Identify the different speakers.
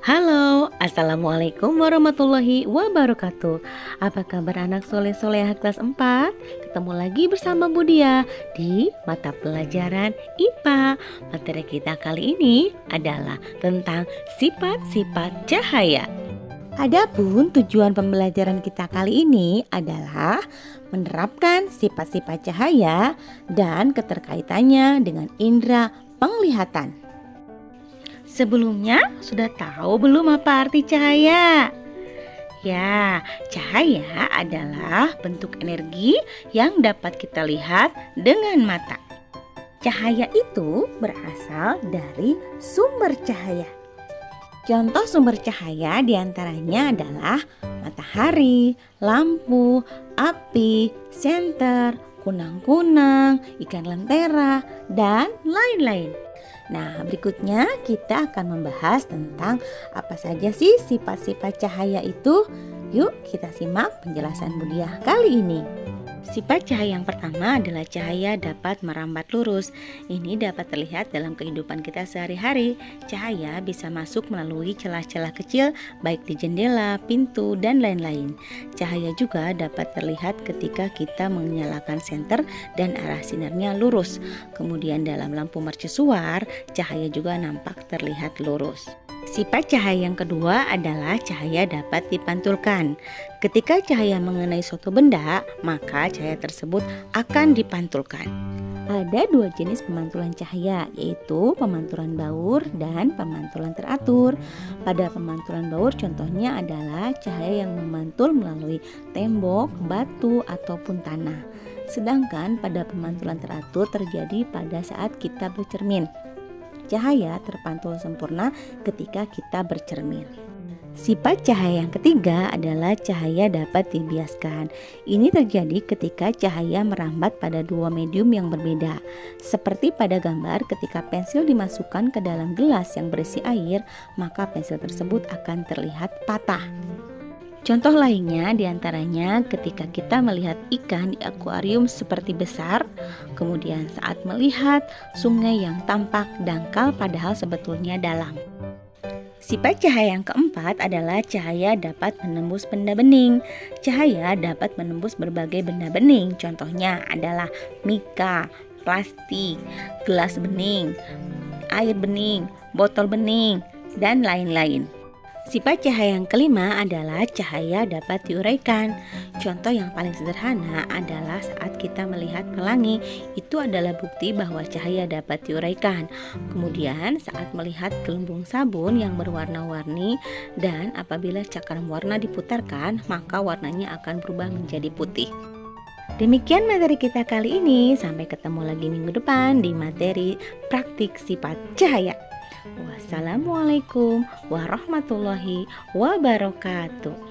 Speaker 1: Halo, Assalamualaikum warahmatullahi wabarakatuh. Apa kabar anak soleh-soleha kelas 4? Ketemu lagi bersama Budia di mata pelajaran IPA. Materi kita kali ini adalah tentang sifat-sifat cahaya. Adapun tujuan pembelajaran kita kali ini adalah menerapkan sifat-sifat cahaya dan keterkaitannya dengan indera penglihatan. Sebelumnya sudah tahu belum apa arti cahaya? Ya, cahaya adalah bentuk energi yang dapat kita lihat dengan mata. Cahaya itu berasal dari sumber cahaya. Contoh sumber cahaya diantaranya adalah matahari, lampu, api, senter, kunang-kunang, ikan lentera, dan lain-lain. Nah, berikutnya kita akan membahas tentang apa saja sih sifat-sifat cahaya itu. Yuk kita simak penjelasan Budia kali ini. Sifat cahaya yang pertama adalah cahaya dapat merambat lurus. Ini dapat terlihat dalam kehidupan kita sehari-hari. Cahaya bisa masuk melalui celah-celah kecil baik di jendela, pintu, dan lain-lain. Cahaya juga dapat terlihat ketika kita menyalakan senter dan arah sinarnya lurus. Kemudian dalam lampu mercusuar, cahaya juga nampak terlihat lurus. Sifat cahaya yang kedua adalah cahaya dapat dipantulkan. Ketika cahaya mengenai suatu benda, maka cahaya tersebut akan dipantulkan. Ada dua jenis pemantulan cahaya, yaitu pemantulan baur dan pemantulan teratur. Pada pemantulan baur contohnya adalah cahaya yang memantul melalui tembok, batu, ataupun tanah. Sedangkan pada pemantulan teratur terjadi pada saat kita bercermin. Cahaya terpantul sempurna ketika kita bercermin. Sifat cahaya yang ketiga adalah cahaya dapat dibiaskan. Ini terjadi ketika cahaya merambat pada dua medium yang berbeda. Seperti pada gambar, ketika pensil dimasukkan ke dalam gelas yang berisi air, maka pensil tersebut akan terlihat patah. Contoh lainnya diantaranya ketika kita melihat ikan di akuarium seperti besar, kemudian saat melihat sungai yang tampak dangkal padahal sebetulnya dalam. Sifat cahaya yang keempat adalah cahaya dapat menembus benda bening. Cahaya dapat menembus berbagai benda bening, contohnya adalah mika, plastik, gelas bening, air bening, botol bening, dan lain-lain. Sifat cahaya yang kelima adalah cahaya dapat diuraikan. Contoh yang paling sederhana adalah saat kita melihat pelangi, itu adalah bukti bahwa cahaya dapat diuraikan. Kemudian saat melihat gelembung sabun yang berwarna-warni dan apabila cakram warna diputarkan, maka warnanya akan berubah menjadi putih. Demikian materi kita kali ini. Sampai ketemu lagi minggu depan di materi praktik sifat cahaya. Wassalamualaikum warahmatullahi wabarakatuh.